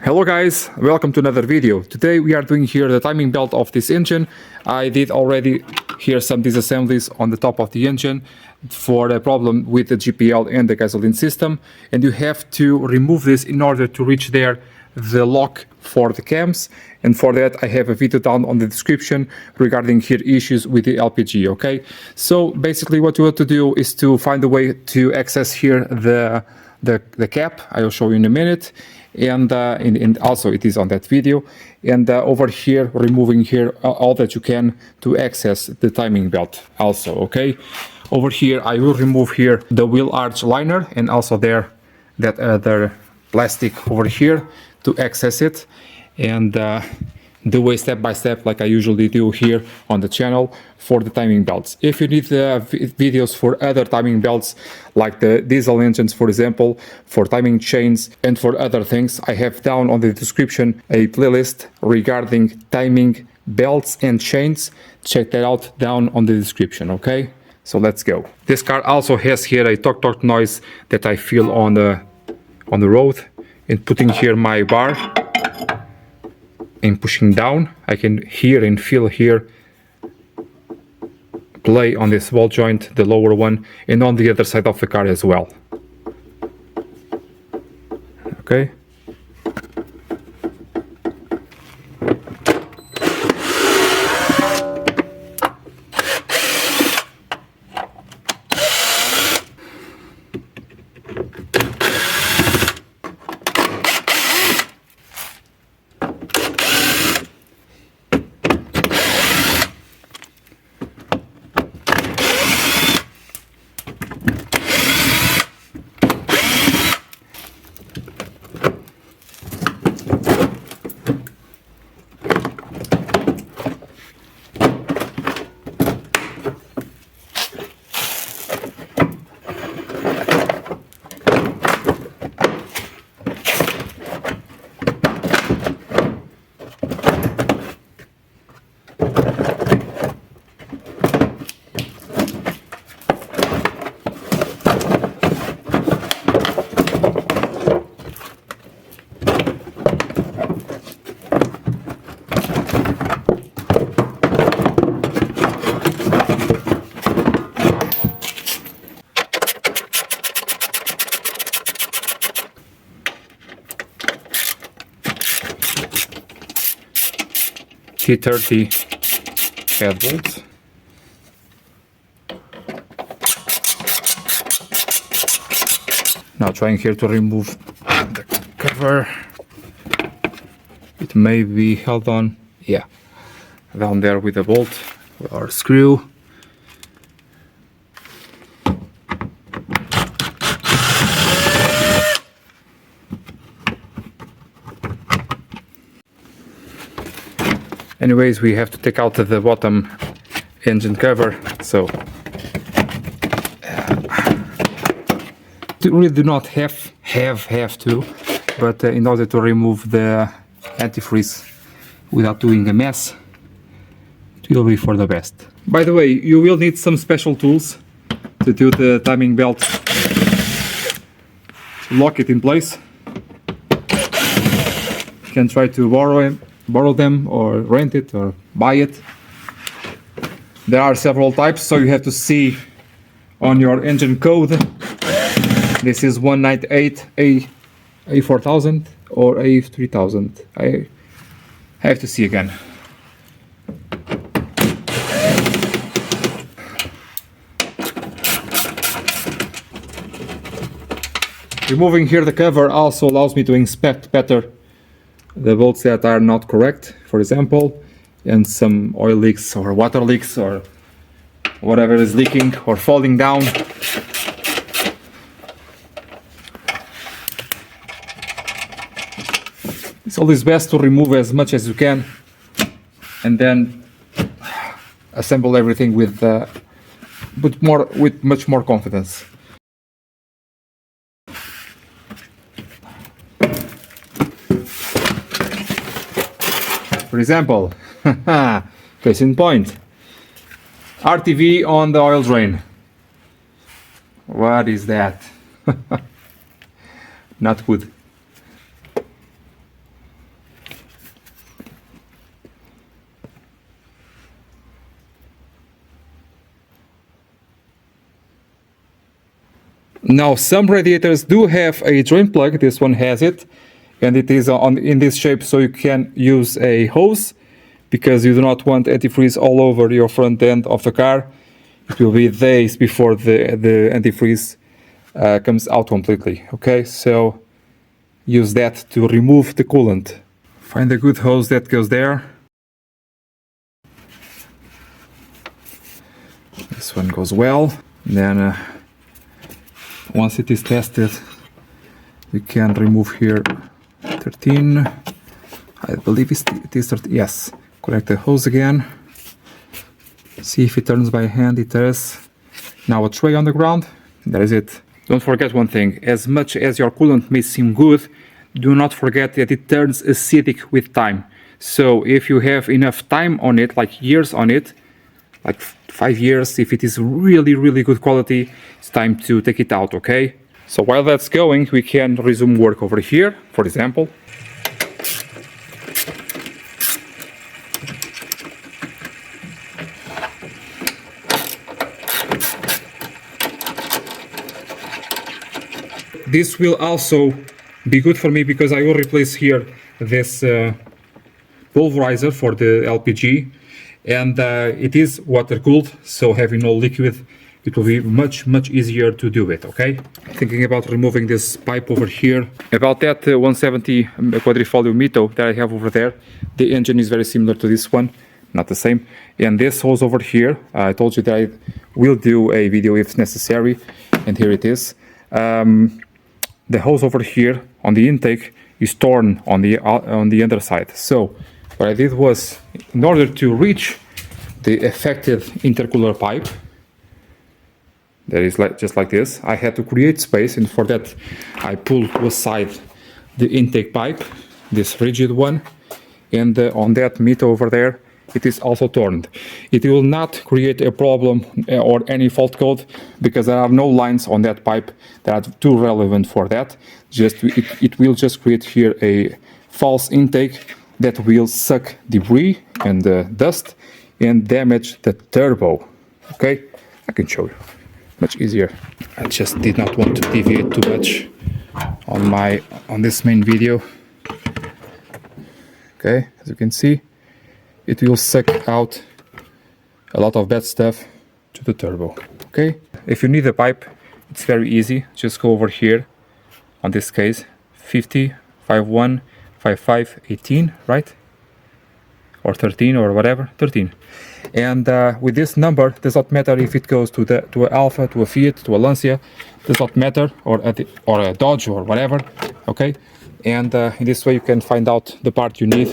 Hello guys, welcome to another video. Today we are doing here the timing belt of this engine. I did already here some disassemblies on the top of the engine for the problem with the GPL and the gasoline system, and you have to remove this in order to reach there the lock for the cams, and for that I have a video down on the description regarding here issues with the LPG. Okay, so basically what you want to do is to find a way to access here the cap. I will show you in a minute, and also it is on that video, and over here removing here all that you can to access the timing belt also. Okay, over here I will remove here the wheel arch liner and also there that other plastic over here to access it, and do a step by step like I usually do here on the channel for the timing belts. If you need videos for other timing belts like the diesel engines, for example, for timing chains and for other things, I have down on the description a playlist regarding timing belts and chains. Check that out down on the description. Okay, so let's go. This car also has here a torque noise that I feel on the road, and putting here my bar and pushing down, I can hear and feel here play on this ball joint, the lower one, and on the other side of the car as well. Okay. T30 head bolts. Now trying here to remove the cover. It may be held on, yeah, down there with a bolt or screw. Anyways, we have to take out the bottom engine cover, so you really do not have to, but in order to remove the antifreeze without doing a mess, it will be for the best. By the way, you will need some special tools to do the timing belt, to lock it in place. You can try to borrow them or rent it or buy it. There are several types, so you have to see on your engine code. This is 198 A4000 or A3000. I have to see again. Removing here the cover also allows me to inspect better the bolts that are not correct, for example, and some oil leaks or water leaks or whatever is leaking or falling down. It's always best to remove as much as you can and then assemble everything with much more confidence. For example, case in point, RTV on the oil drain. What is that? Not good. Now, some radiators do have a drain plug. This one has it, and it is in this shape, so you can use a hose because you do not want antifreeze all over your front end of the car. It will be days before the antifreeze comes out completely. Okay, so use that to remove the coolant. Find a good hose that goes there. This one goes well. Then once it is tested, we can remove here 13. I believe it is 13. Yes. Connect the hose again. See if it turns by hand. It does. Now a tray on the ground. That is it. Don't forget one thing. As much as your coolant may seem good, do not forget that it turns acidic with time. So if you have enough time on it, like years on it, like 5 years, if it is really, really good quality, it's time to take it out, okay? So while that's going, we can resume work over here, for example. This will also be good for me because I will replace here this pulverizer for the LPG, and it is water cooled, so having no liquid, it will be much easier to do it. Okay, thinking about removing this pipe over here. About that 170 quadrifoglio Mito that I have over there, the engine is very similar to this one, not the same. And this hose over here, I told you that I will do a video if necessary, and here it is. The hose over here on the intake is torn on the underside. So what I did was, in order to reach the affected intercooler pipe, that is just like this, I had to create space, and for that I pulled aside the intake pipe, this rigid one, and on that Mito over there, it is also torn. It will not create a problem or any fault code because there are no lines on that pipe that are too relevant for that. It will just create here a false intake that will suck debris and dust and damage the turbo. Okay, I can show you much easier. I just did not want to deviate too much on this main video. Okay, as you can see, it will suck out a lot of bad stuff to the turbo. Okay, if you need a pipe, it's very easy. Just go over here, on this case, 50, 51, 55, 18, right? Or 13 or whatever, 13. And with this number, does not matter if it goes to a Alfa, to a Fiat, to a Lancia, does not matter, or a Dodge or whatever. Okay, and in this way you can find out the part you need,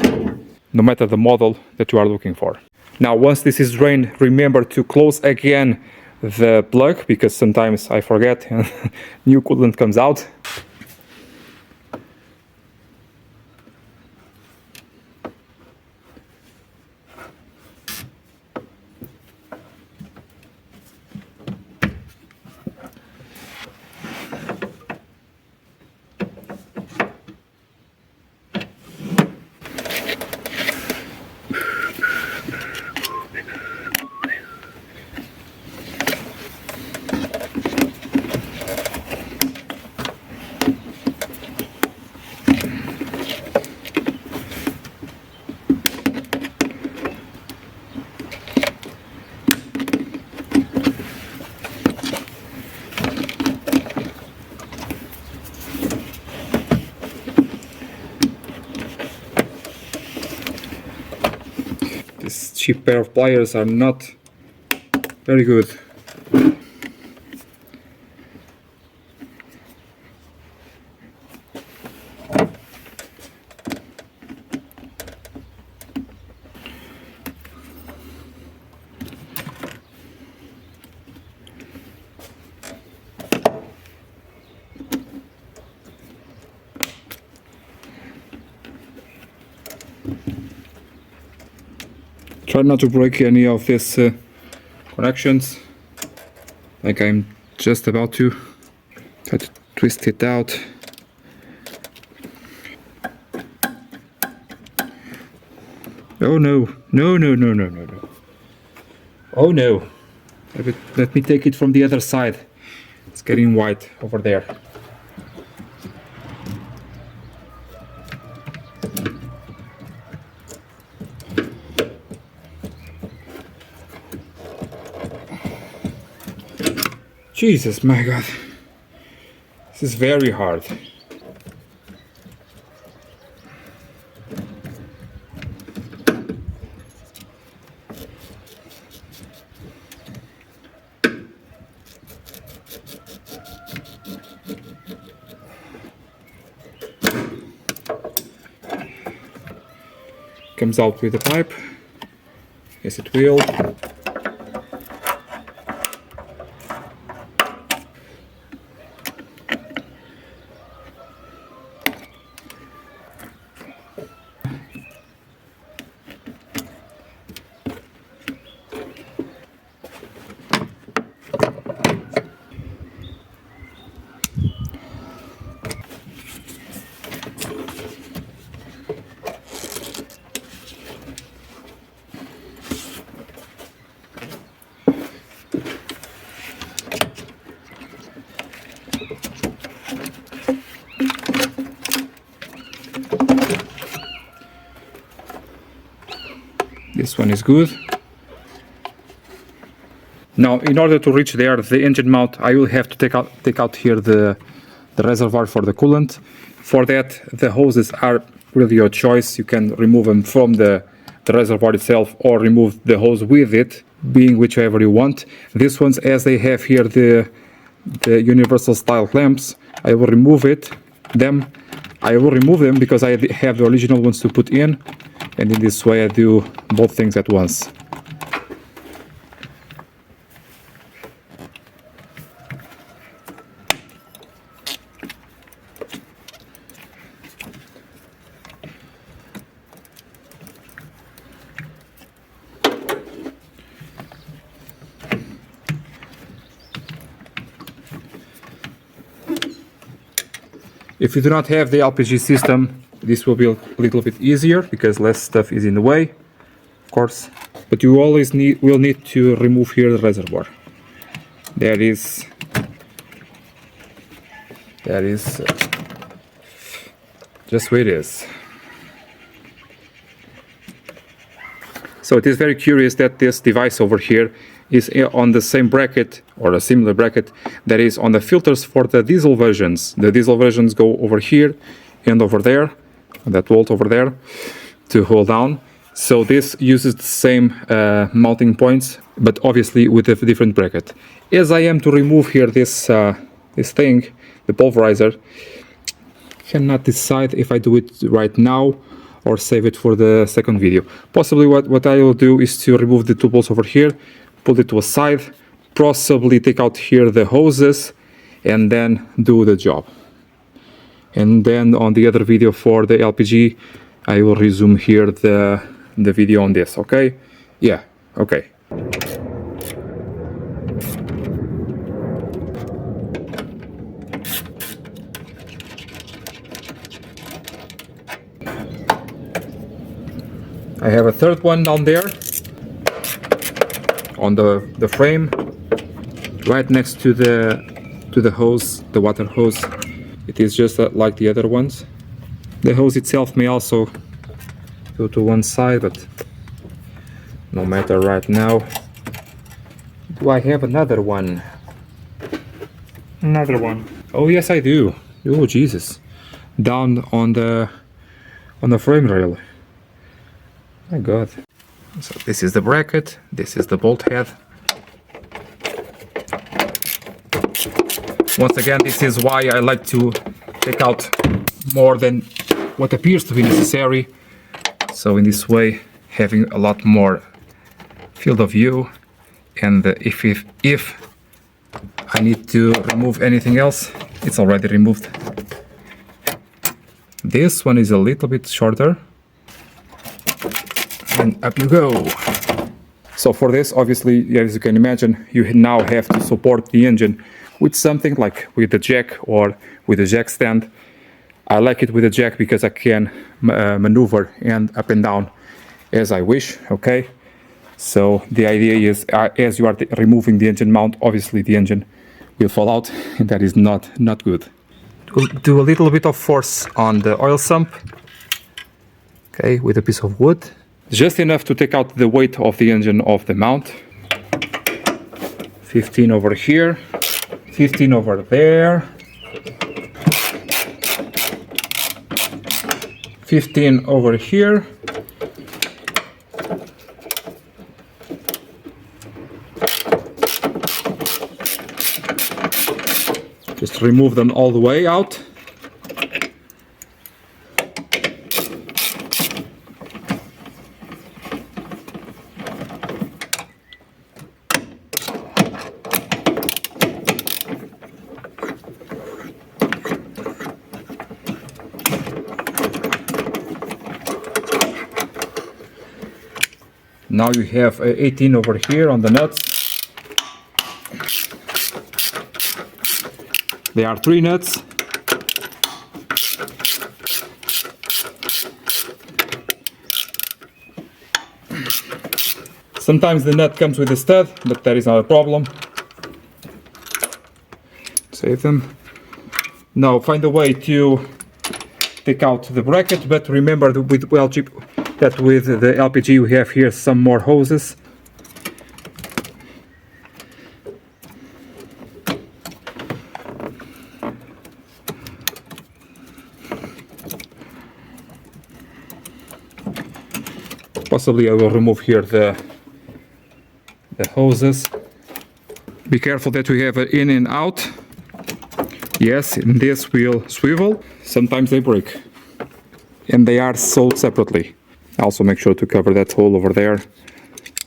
no matter the model that you are looking for. Now, once this is drained, remember to close again the plug, because sometimes I forget and new coolant comes out. This cheap pair of pliers are not very good. Try not to break any of these connections, like I'm just about to. Try to twist it out. Oh no, no, no, no, no, no, no. Oh no. Let me take it from the other side. It's getting white over there. Jesus, my God. This is very hard. Comes out with the pipe. Yes, it will. This one is good. Now, in order to reach there, the engine mount, I will have to take out here the reservoir for the coolant. For that, the hoses are really your choice. You can remove them from the reservoir itself or remove the hose with it, being whichever you want. These ones, as they have here the universal style clamps, I will remove them. I will remove them because I have the original ones to put in, and in this way I do both things at once. If you do not have the LPG system, this will be a little bit easier because less stuff is in the way, of course. But you always will need to remove here the reservoir. That is just where it is. So it is very curious that this device over here is on the same bracket or a similar bracket that is on the filters for the diesel versions. The diesel versions go over here and over there, that bolt over there to hold down. So this uses the same mounting points, but obviously with a different bracket. As I am to remove here this thing, the pulverizer, cannot decide if I do it right now or save it for the second video. Possibly what I will do is to remove the two bolts over here, pull it to a side, possibly take out here the hoses, and then do the job. And then on the other video for the LPG, I will resume here the video on this, okay? Yeah, okay. I have a third one down there on the frame, right next to the hose, the water hose. It is just like the other ones. The hose itself may also go to one side, but no matter right now. Do I have another one? Another one. Oh yes, I do. Oh Jesus! Down on the frame rail. My God. So this is the bracket, this is the bolt head. Once again, this is why I like to take out more than what appears to be necessary. So in this way, having a lot more field of view, and if I need to remove anything else, it's already removed. This one is a little bit shorter. And up you go. So for this, obviously, as you can imagine, you now have to support the engine with something like with the jack or with a jack stand. I like it with a jack because I can maneuver and up and down as I wish, okay? So the idea is, as you are removing the engine mount, obviously the engine will fall out, and that is not good. Do a little bit of force on the oil sump, okay, with a piece of wood, just enough to take out the weight of the engine off the mount. 15 over here, 15 over there, 15 over here. Just remove them all the way out. Now you have 18 over here on the nuts. There are 3 nuts. Sometimes the nut comes with a stud, but that is not a problem. Save them. Now find a way to take out the bracket, but remember that with the LPG we have here some more hoses. Possibly I will remove here the hoses. Be careful that we have it in and out. Yes, and this will swivel. Sometimes they break, and they are sold separately. Also make sure to cover that hole over there.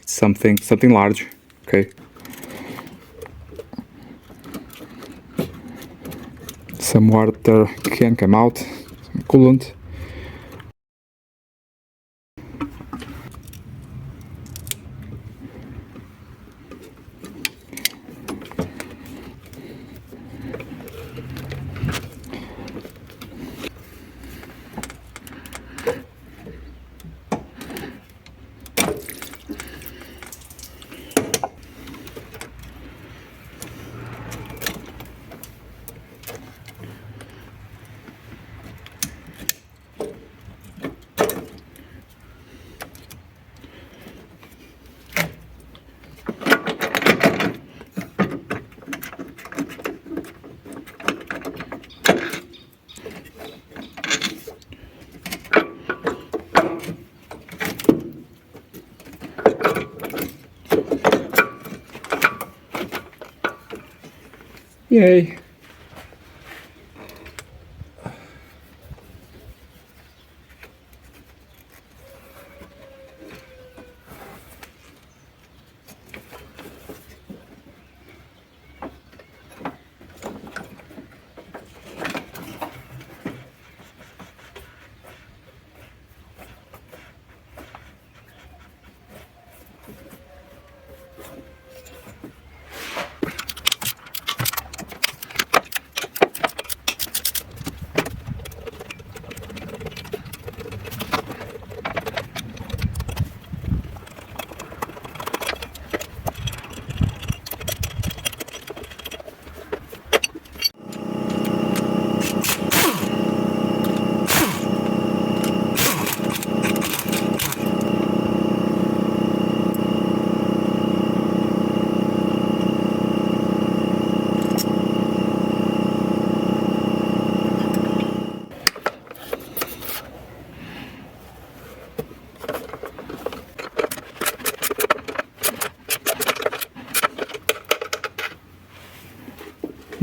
Something large. Okay. Some water can come out. Some coolant. Yay!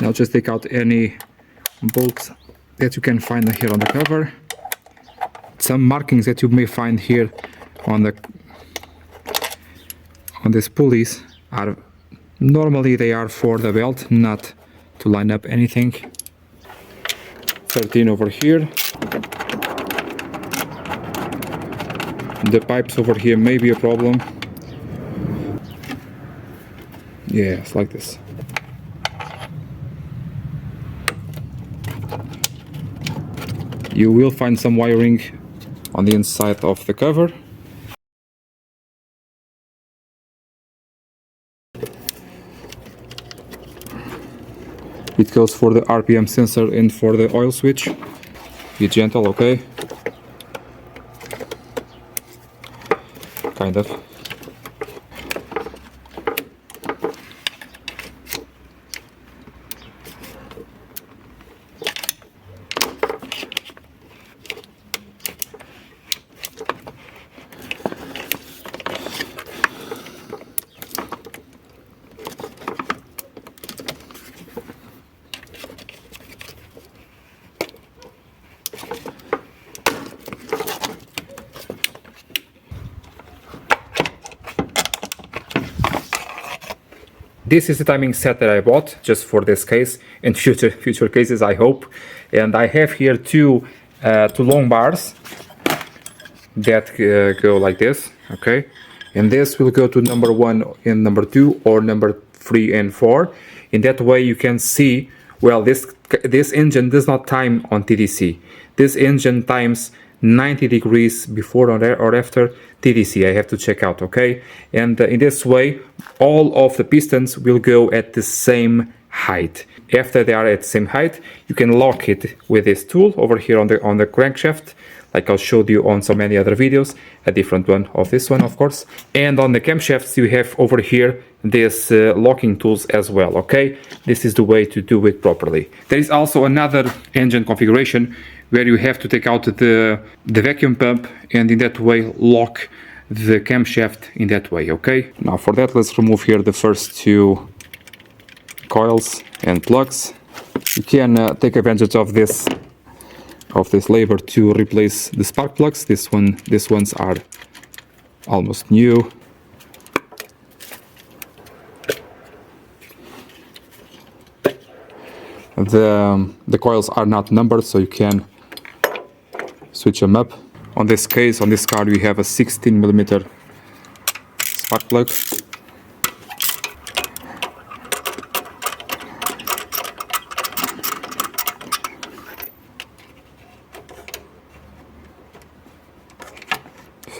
Now just take out any bolts that you can find here on the cover. Some markings that you may find here on these pulleys are normally they are for the belt, not to line up anything. 13 over here. The pipes over here may be a problem. Yeah, it's like this. You will find some wiring on the inside of the cover. It goes for the RPM sensor and for the oil switch. Be gentle, okay? Kind of. This is the timing set that I bought just for this case and future cases, I hope. And I have here two long bars that go like this, okay? And this will go to number 1 and number 2 or number 3 and 4. In that way you can see, well, this engine does not time on TDC. This engine times 90 degrees before or after TDC. I have to check out, okay? And in this way all of the pistons will go at the same height. After they are at the same height, you can lock it with this tool over here on the crankshaft, like I showed you on so many other videos, a different one of this one, of course. And on the camshafts you have over here this locking tools as well, okay? This is the way to do it properly. There is also another engine configuration where you have to take out the vacuum pump and in that way lock the camshaft in that way, okay? Now for that, let's remove here the first two coils and plugs. You can take advantage of this labor to replace the spark plugs. These ones are almost new. The coils are not numbered, so you can switch them up. On this case, on this car, we have a 16mm spark plug.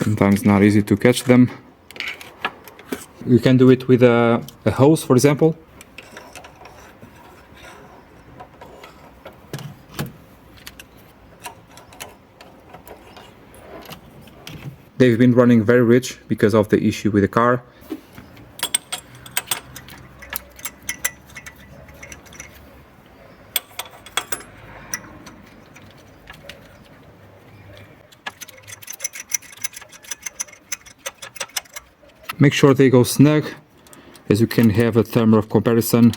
Sometimes not easy to catch them. You can do it with a hose, for example. They've been running very rich because of the issue with the car. Make sure they go snug, as you can have a thermal comparison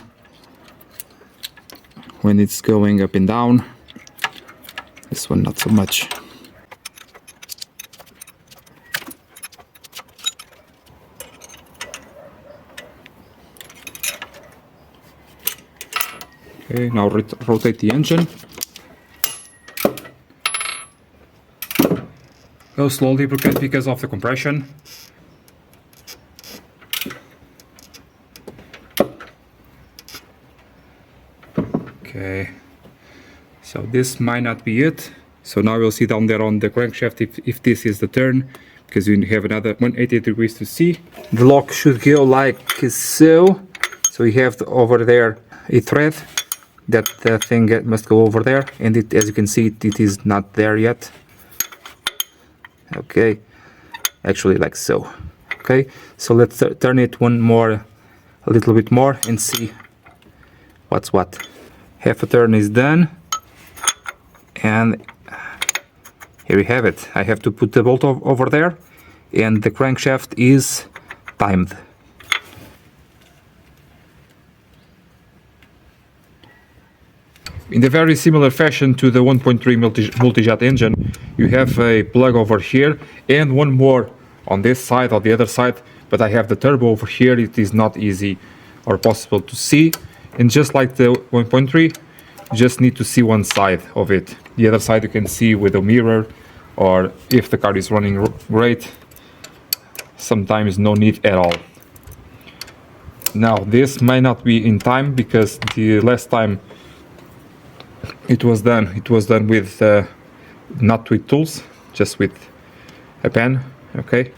when it's going up and down. This one not so much. Okay, now rotate the engine. Go slowly because of the compression. Okay, so this might not be it. So now we'll see down there on the crankshaft if this is the turn, because we have another 180 degrees to see. The lock should go like so. So you have over there a thread. That thing must go over there, and as you can see, it is not there yet. Okay, actually like so. Okay, so let's turn it a little bit more and see what's what. Half a turn is done, and here we have it. I have to put the bolt over there, and the crankshaft is timed. In a very similar fashion to the 1.3 multi-jet engine, you have a plug over here and one more on this side or the other side, but I have the turbo over here. It is not easy or possible to see, and just like the 1.3, you just need to see one side of it. The other side you can see with a mirror, or if the car is running great, sometimes no need at all. Now this might not be in time, because the last time it was done with not with tools, just with a pen. Okay,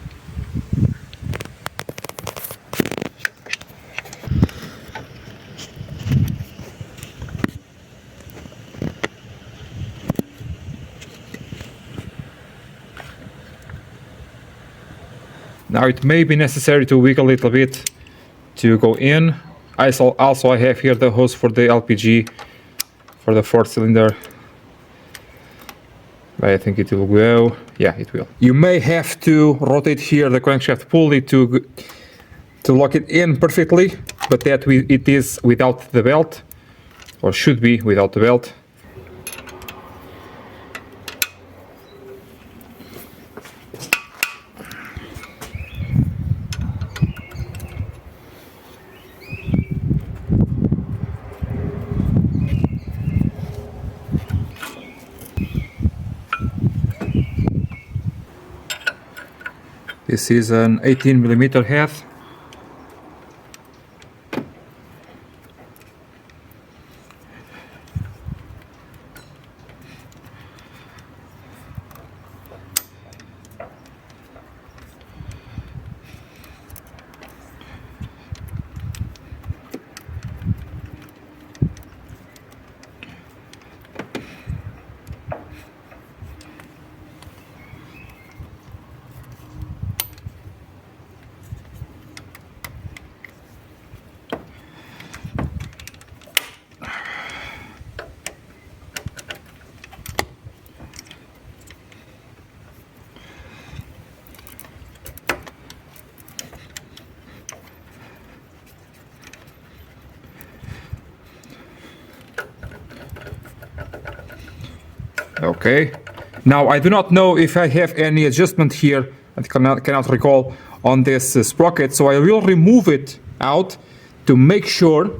Now it may be necessary to wiggle a little bit to go in. I have here the hose for the LPG for the 4th cylinder. I think it will go. Yeah, it will. You may have to rotate here the crankshaft pulley to lock it in perfectly, but it is without the belt, or should be without the belt. This is an 18mm head. Okay, now I do not know if I have any adjustment here. I cannot recall on this sprocket, so I will remove it out to make sure,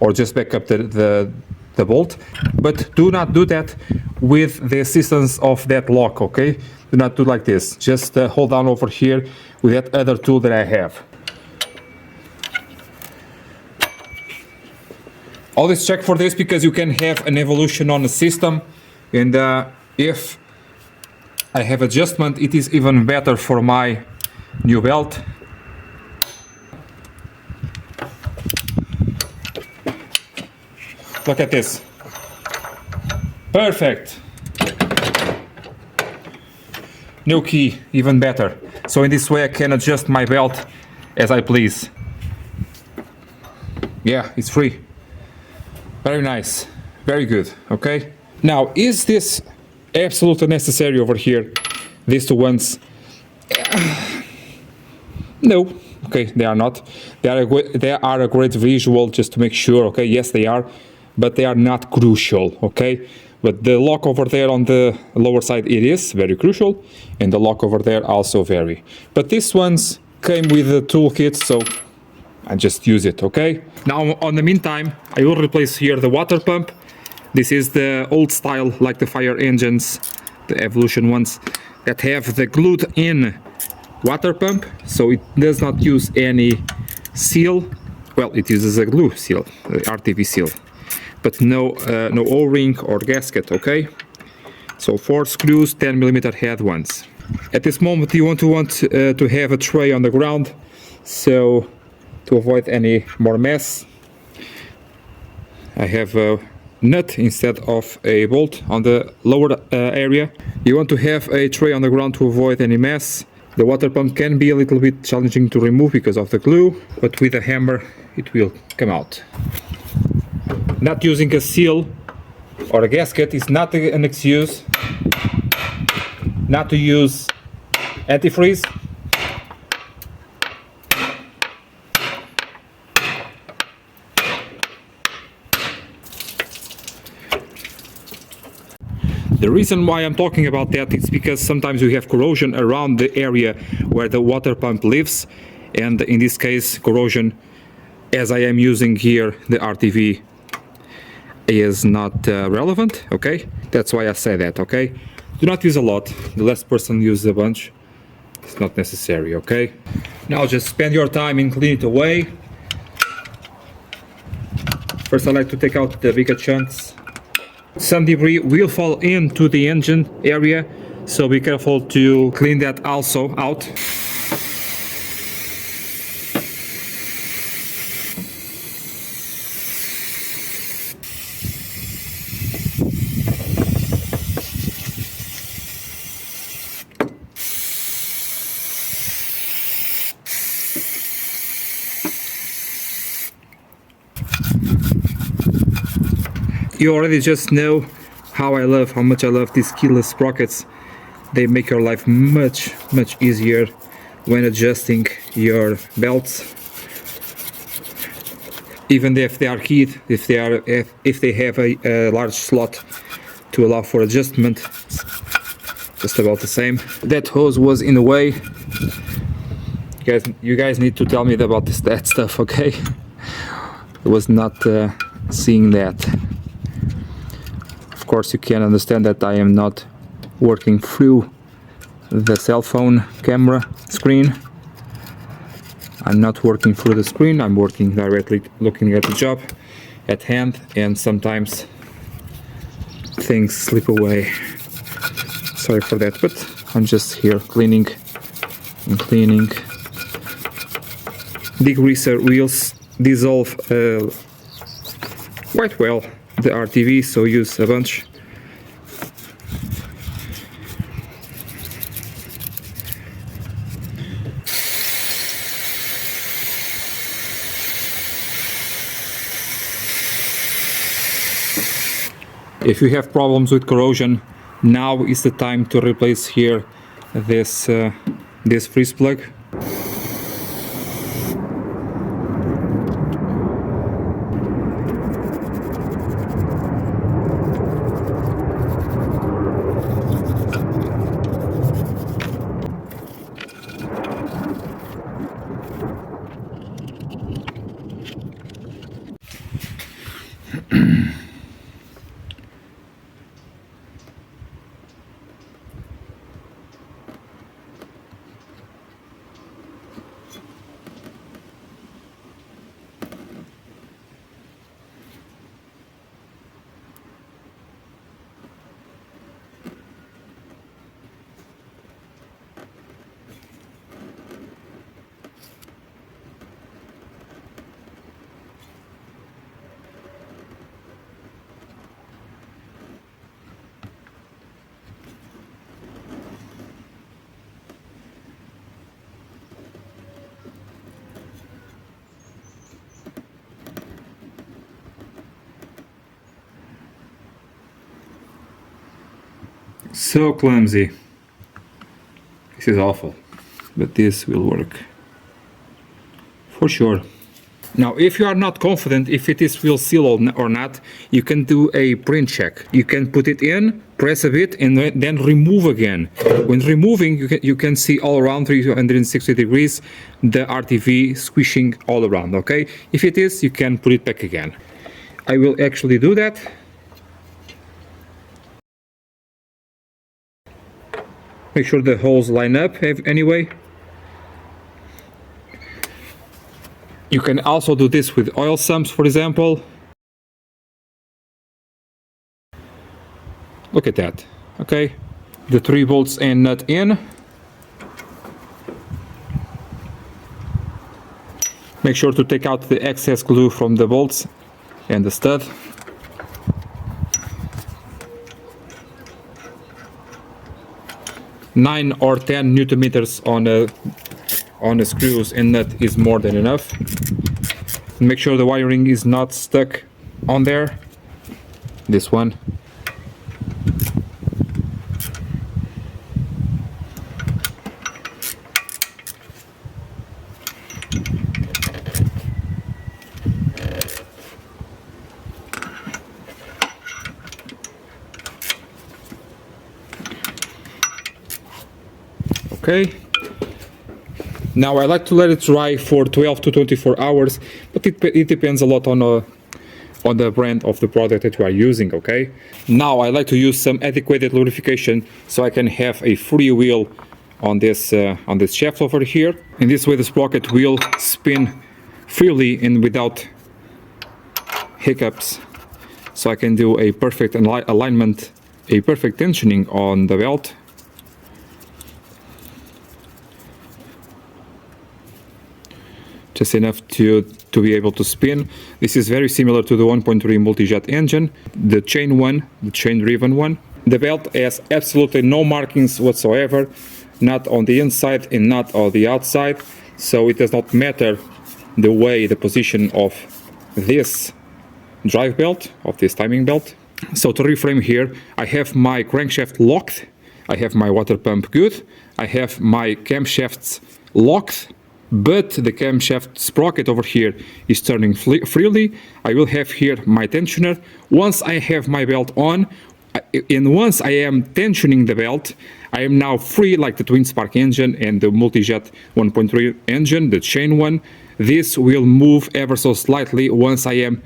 or just back up the bolt, but do not do that with the assistance of that lock. Okay, do not do like this. Just hold down over here with that other tool that I have. Always check for this, because you can have an evolution on the system, and if I have adjustment, it is even better for my new belt. Look at this. Perfect. No key, even better. So in this way I can adjust my belt as I please. Yeah, it's free. Very nice. Very good. Okay. Now, is this absolutely necessary over here? These two ones? No. Okay, they are not. They are a great visual, just to make sure. Okay, yes, they are, but they are not crucial. Okay, but the lock over there on the lower side, it is very crucial, and the lock over there also very. But these ones came with the toolkit, so I just use it. Okay. Now, on the meantime, I will replace here the water pump. This is the old style, like the fire engines, the Evolution ones, that have the glued-in water pump, so it does not use any seal. Well, it uses a glue seal, the RTV seal, but no O-ring or gasket. Okay, so 4 screws, 10mm head ones. At this moment, you want to have a tray on the ground, so to avoid any more mess, I have a nut instead of a bolt on the lower area. You want to have a tray on the ground to avoid any mess. The water pump can be a little bit challenging to remove because of the glue, but with a hammer it will come out. Not using a seal or a gasket is not an excuse not to use antifreeze. The reason why I'm talking about that is because sometimes we have corrosion around the area where the water pump lives, and in this case corrosion, as I am using here the RTV, is not relevant. Okay, that's why I say that. Okay, do not use a lot. The less person uses a bunch, it's not necessary. Okay, now just spend your time and clean it away. First I like to take out the bigger chunks. Some debris will fall into the engine area, so be careful to clean that also out. You already just know how much I love these keyless sprockets. They make your life much easier when adjusting your belts. Even if they are keyed, if they have a large slot to allow for adjustment, just about the same. That hose was in the way. You guys need to tell me about that stuff, okay? I was not seeing that. Of course, you can understand that I am not working through the cell phone camera screen. I'm not working through the screen, I'm working directly looking at the job at hand, and sometimes things slip away. Sorry for that, but I'm just here cleaning and cleaning. Degreaser wheels dissolve quite well the RTV, so use a bunch. If you have problems with corrosion, now is the time to replace here this freeze plug. So clumsy. This is awful, but this will work for sure. Now, if you are not confident if it is will seal or not, you can do a print check. You can put it in, press a bit, and then remove again. When removing, you can see all around 360 degrees the RTV squishing all around, okay? If it is, you can put it back again. I will actually do that. Make sure the holes line up anyway. You can also do this with oil sumps, for example. Look at that. Okay, the 3 bolts and nut in. Make sure to take out the excess glue from the bolts and the stud. Nine or 10 Newton meters on the screws and nut is more than enough. Make sure the wiring is not stuck on there. This one. Okay. Now I like to let it dry for 12 to 24 hours, but it depends a lot on the brand of the product that you are using, okay? Now I like to use some adequate lubrication so I can have a free wheel on this shaft over here. In this way the sprocket will spin freely and without hiccups, so I can do a perfect alignment, a perfect tensioning on the belt. Just enough to be able to spin. This is very similar to the 1.3 multi-jet engine, the chain-driven one. The belt has absolutely no markings whatsoever, not on the inside and not on the outside, so it does not matter the position of this drive belt, of this timing belt. So to reframe here, I have my crankshaft locked, I have my water pump good, I have my camshafts locked, but the camshaft sprocket over here is turning freely. I will have here my tensioner. Once I have my belt on, and once I am tensioning the belt, I am now free, like the twin spark engine and the multi-jet 1.3 engine, the chain one. This will move ever so slightly once I am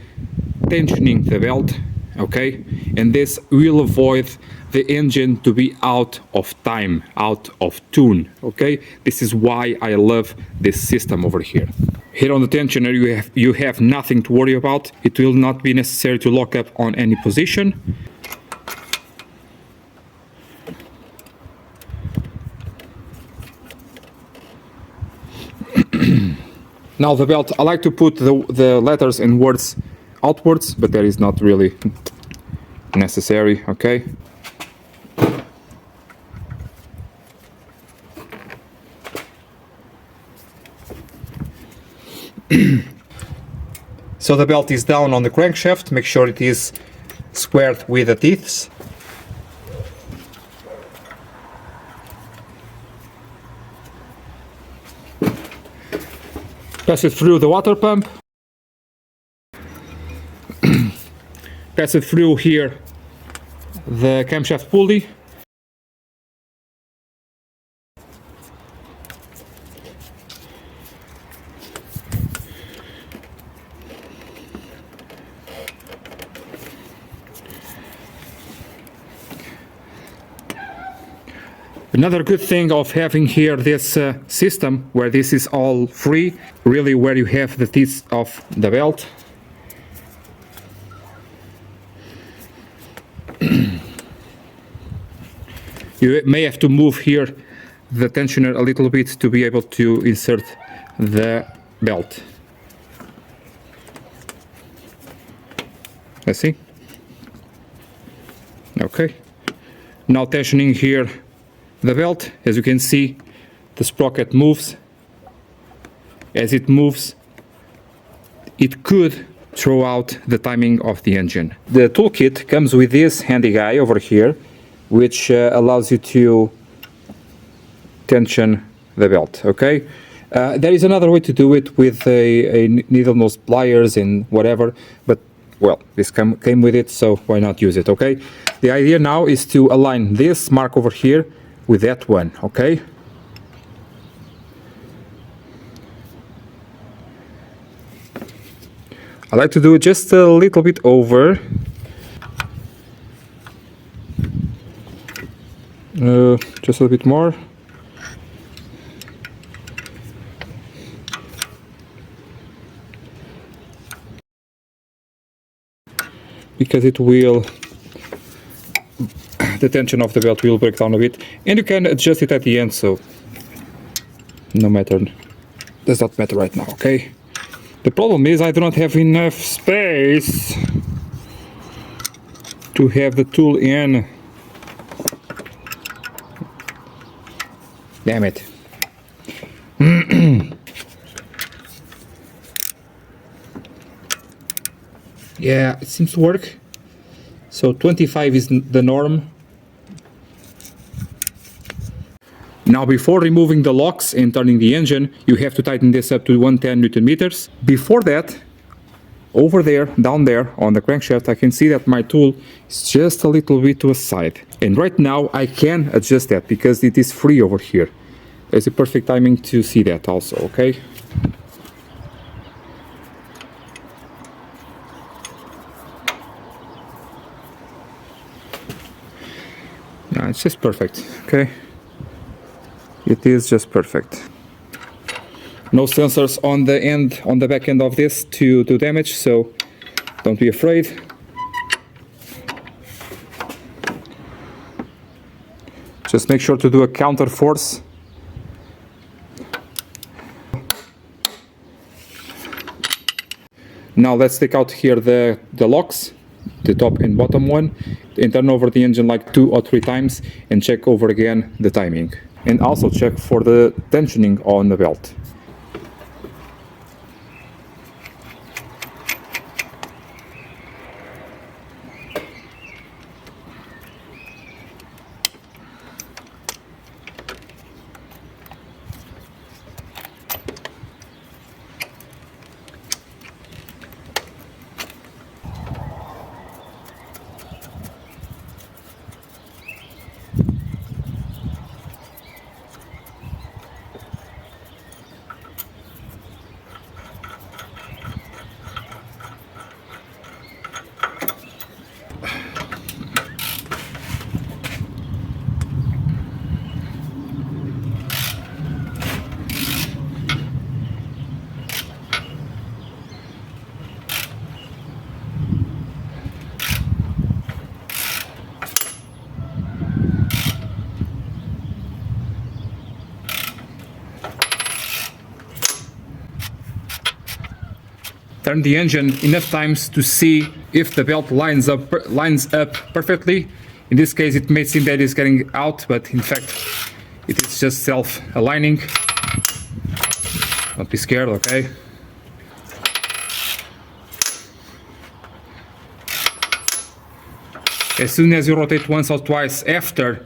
tensioning the belt, okay? And this will avoid the engine to be out of time, out of tune, okay? This is why I love this system over here. Here on the tensioner, you have nothing to worry about. It will not be necessary to lock up on any position. Now the belt, I like to put the letters and words outwards, but that is not really necessary, okay? So the belt is down on the crankshaft, make sure it is squared with the teeths. Pass it through the water pump. Pass it through here the camshaft pulley. Another good thing of having here this system where this is all free, really where you have the teeth of the belt. You may have to move here the tensioner a little bit to be able to insert the belt. Let's see. Okay. Now tensioning here the belt, as you can see, the sprocket moves. As it moves, it could throw out the timing of the engine. The toolkit comes with this handy guy over here, which allows you to tension the belt, okay? There is another way to do it with a needle nose pliers and whatever, but well, this came with it, so why not use it, okay? The idea now is to align this mark over here with that one, okay? I like to do it just a little bit over. Just a little bit more. Because it will, the tension of the belt will break down a bit, and you can adjust it at the end, so no matter, does not matter right now, okay? The problem is I do not have enough space to have the tool in. Damn it. Yeah, it seems to work. So 25 is the norm. Now before removing the locks and turning the engine, you have to tighten this up to 110 Newton meters. Before that, over there, down there on the crankshaft, I can see that my tool is just a little bit to a side. And right now I can adjust that because it is free over here. There's a perfect timing to see that also, okay? Yeah, it's just perfect, okay? It is just perfect. No sensors on the end, on the back end of this to damage, so don't be afraid. Just make sure to do a counter force. Now let's take out here the locks, the top and bottom one, and turn over the engine like 2 or 3 times and check over again the timing. And also check for the tensioning on the belt. turn the engine enough times to see if the belt lines up perfectly. In this case, it may seem that it's getting out, but in fact, it is just self-aligning. Don't be scared, okay? As soon as you rotate once or twice after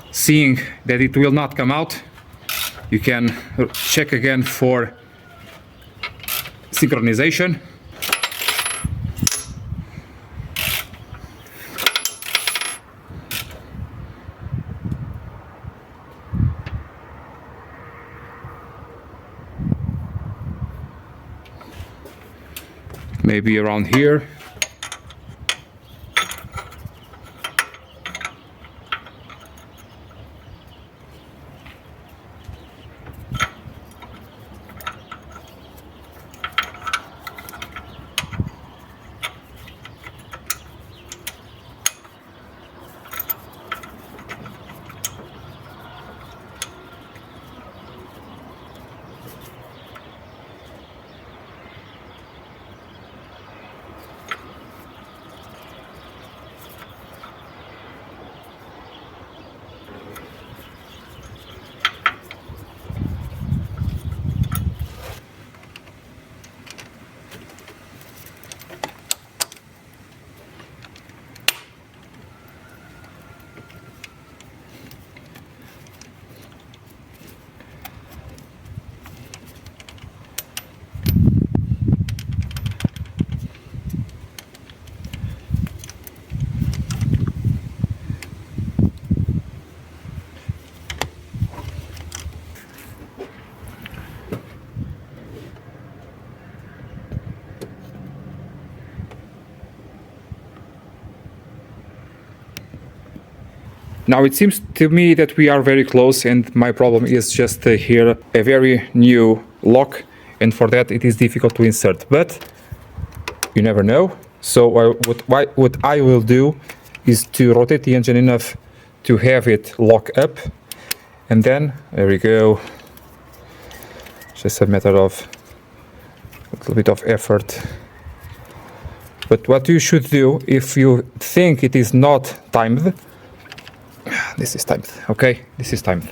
seeing that it will not come out, you can check again for synchronization. Maybe around here. Now it seems to me that we are very close, and my problem is just here a very new lock, and for that it is difficult to insert, but you never know. So what I will do is to rotate the engine enough to have it lock up, and then there we go. Just a matter of a little bit of effort. But what you should do if you think it is not timed, this is timed, okay, this is timed.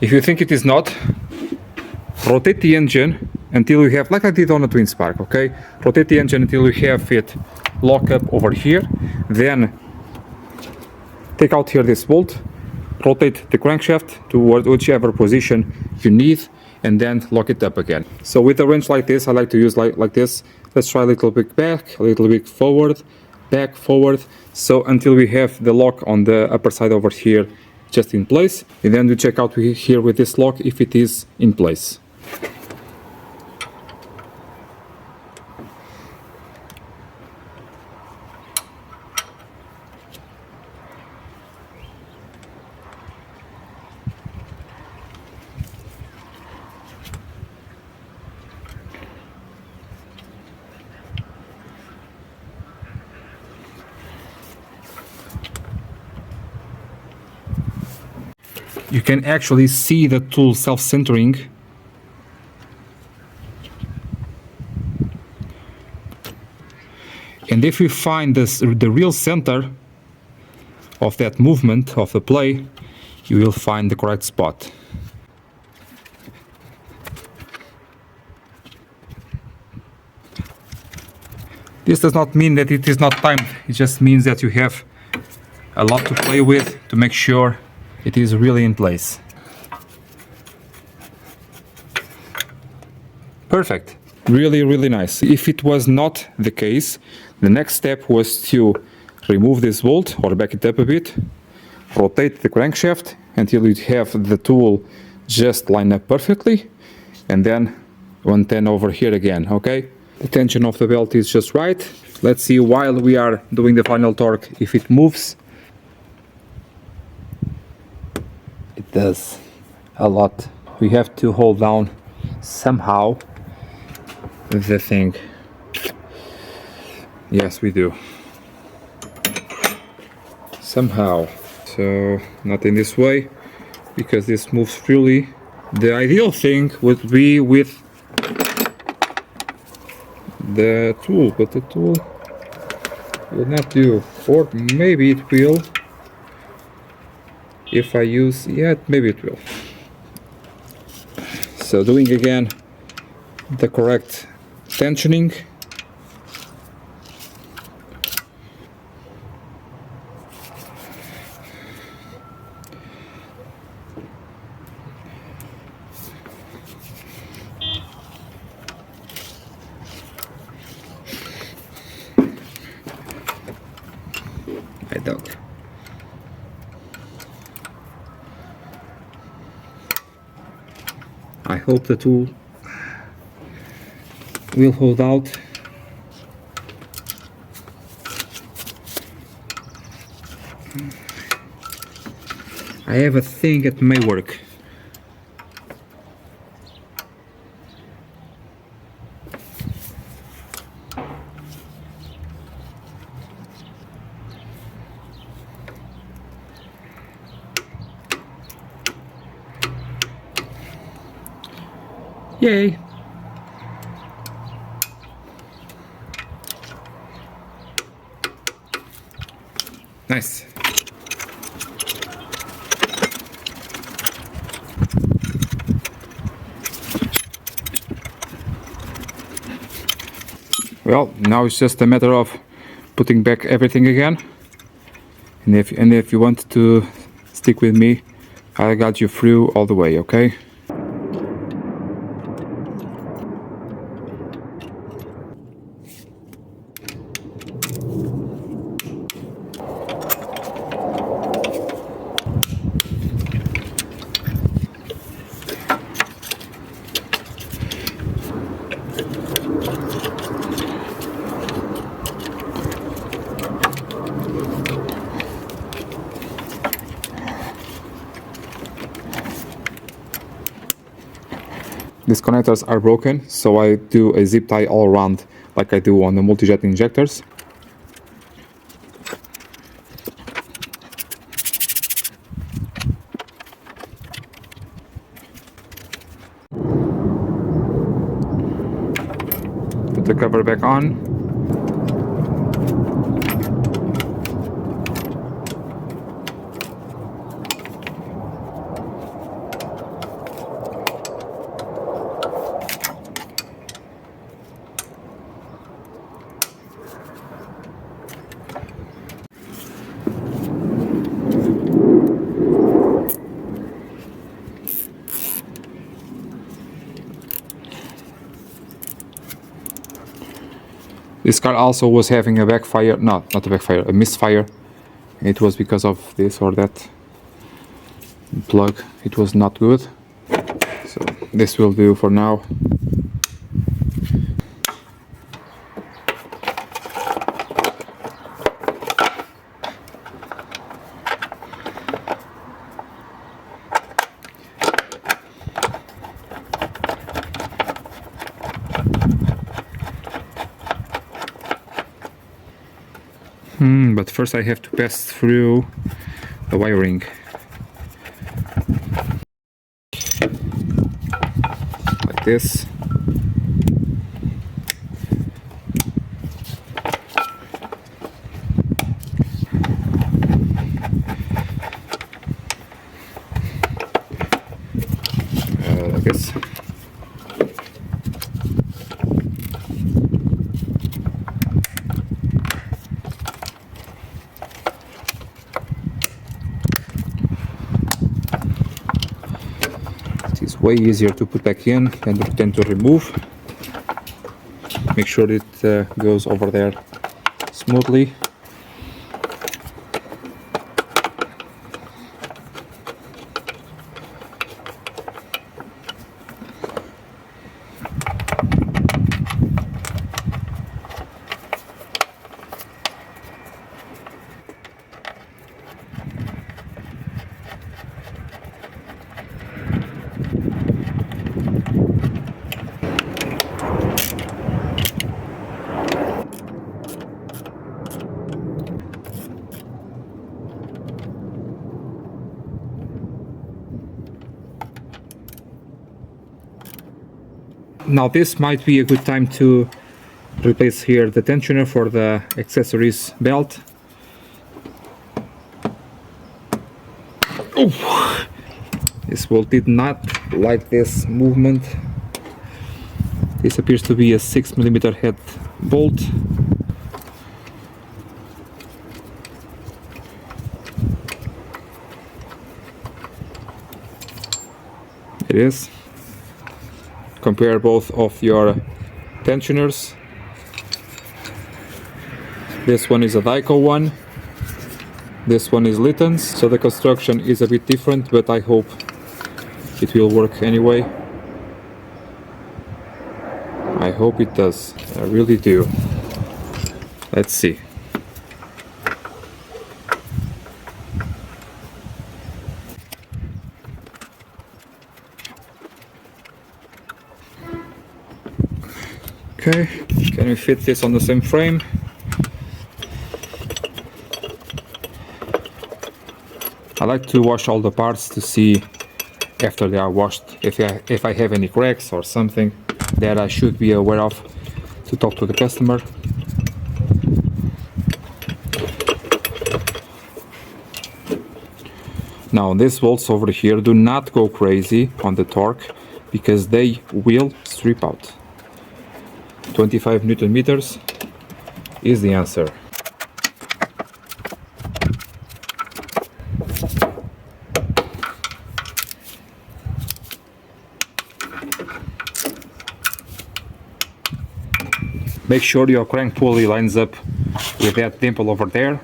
If you think it is not, rotate the engine until you have, like I did on a Twin Spark, okay? Rotate the engine until you have it lock up over here, then take out here this bolt, rotate the crankshaft toward whichever position you need, and then lock it up again. So with a wrench like this, I like to use like this. Let's try a little bit back, a little bit forward, back, forward, so until we have the lock on the upper side over here just in place, and then we check out here with this lock if it is in place. You can actually see the tool self-centering. And if you find the real center of that movement of the play, you will find the correct spot. This does not mean that it is not timed, it just means that you have a lot to play with to make sure it is really in place. Perfect. Really, really nice. If it was not the case, the next step was to remove this bolt or back it up a bit, rotate the crankshaft until you have the tool just line up perfectly, and then 110 over here again, okay? The tension of the belt is just right. Let's see while we are doing the final torque if it moves. It does a lot. We have to hold down somehow the thing. Yes, we do. Somehow. So not in this way, because this moves freely. The ideal thing would be with the tool, but the tool will not do, or maybe it will if I use, yeah, maybe it will. So doing again the correct tensioning. I doubt. I hope the tool will hold out. I have a thing it may work. Yay! Nice. Well, now it's just a matter of putting back everything again. And if you want to stick with me, I got you through all the way, okay? These connectors are broken, so I do a zip tie all around like I do on the multi-jet injectors. Put the cover back on. This car also was having a backfire, not a backfire, a misfire. It was because of this or that plug. It was not good. So this will do for now. But first I have to pass through the wiring. Like this. Like this. It's way easier to put back in than to remove. Make sure it goes over there smoothly. Now this might be a good time to replace here the tensioner for the accessories belt. Oh, this bolt did not like this movement. This appears to be a 6mm head bolt. It is. Compare both of your tensioners. This one is a Dyco one. This one is Light's. So the construction is a bit different, but I hope it will work anyway. I hope it does. I really do. Let's see. Okay, can we fit this on the same frame? I like to wash all the parts to see after they are washed if I have any cracks or something that I should be aware of to talk to the customer. Now these bolts over here, do not go crazy on the torque because they will strip out. 25 Newton meters is the answer. Make sure your crank pulley lines up with that dimple over there.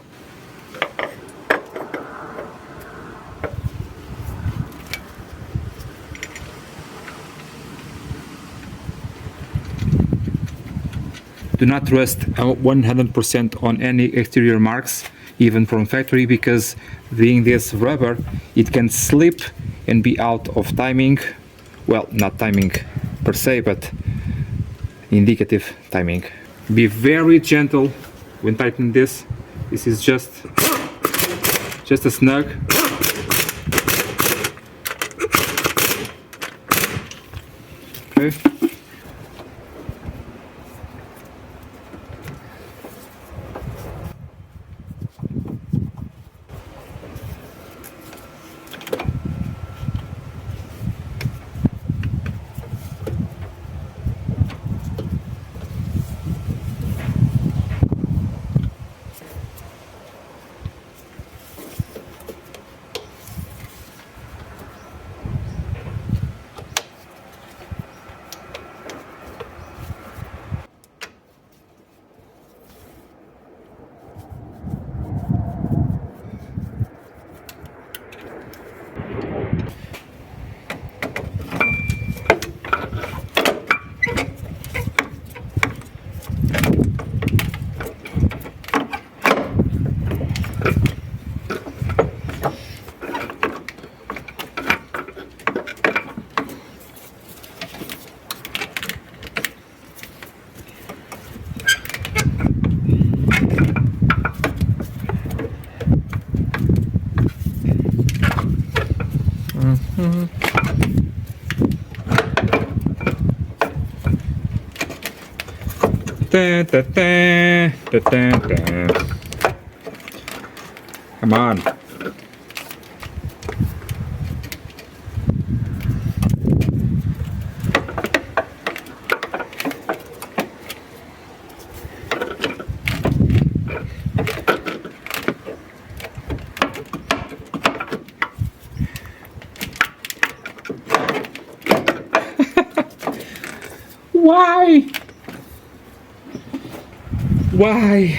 Do not trust 100% on any exterior marks, even from factory, because being this rubber, it can slip and be out of timing. Well, not timing per se, but indicative timing. Be very gentle when tightening this. This is just a snug. Okay. Da, da, da, da, da, da. Come on. Why? Why?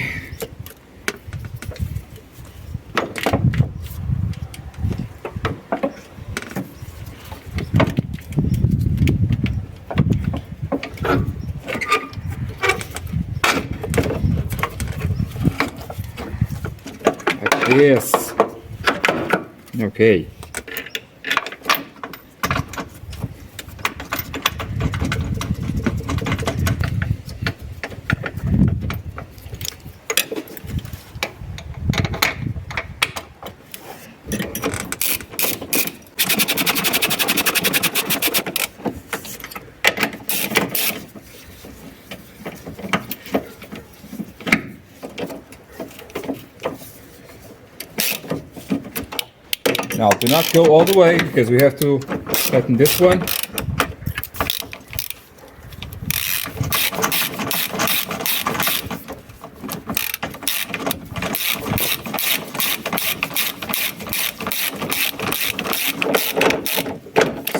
Like this. Okay. Now do not go all the way because we have to tighten this one.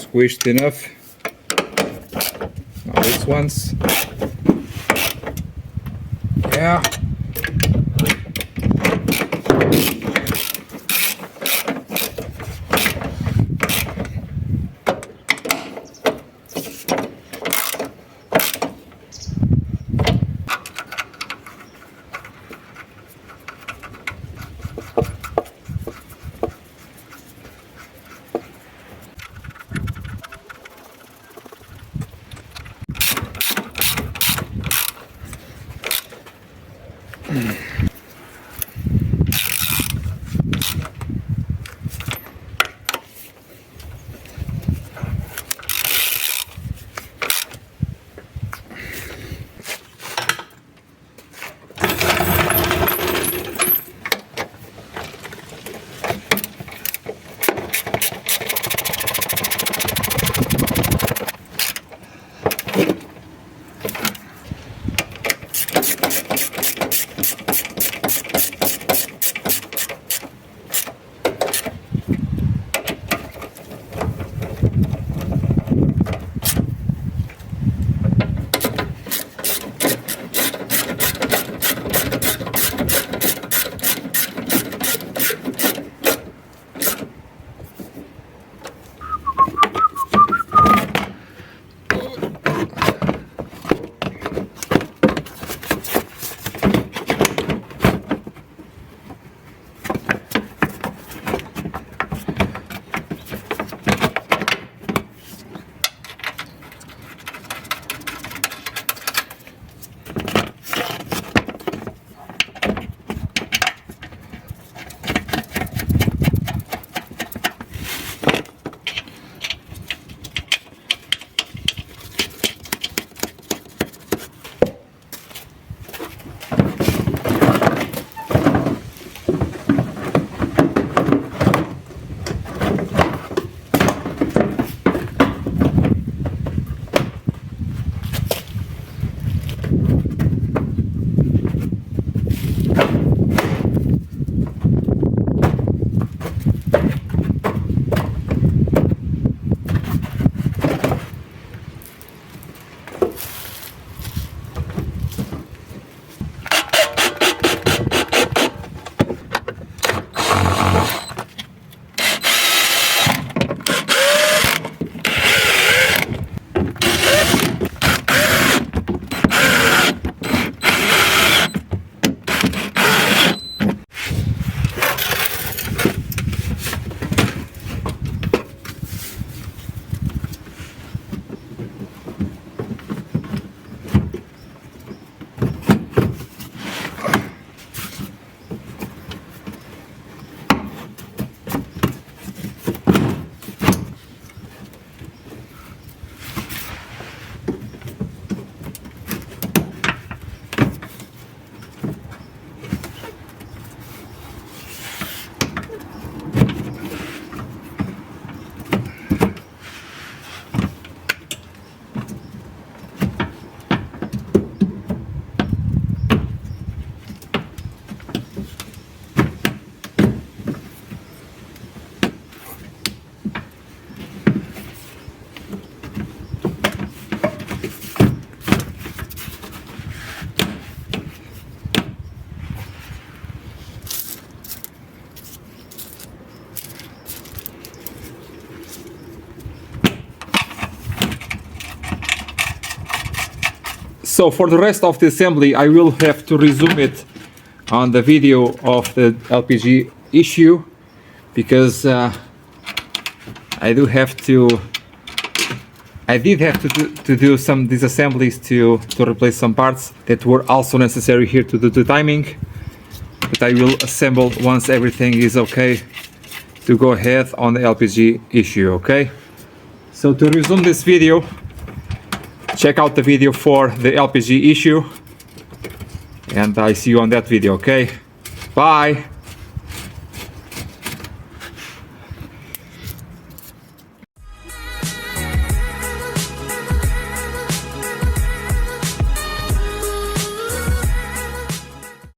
Squished enough. Now this one's, yeah. So for the rest of the assembly, I will have to resume it on the video of the LPG issue, because I did have to do some disassemblies to replace some parts that were also necessary here to do the timing, but I will assemble once everything is okay to go ahead on the LPG issue. Okay, so to resume this video, check out the video for the LPG issue, and I see you on that video. Okay, bye.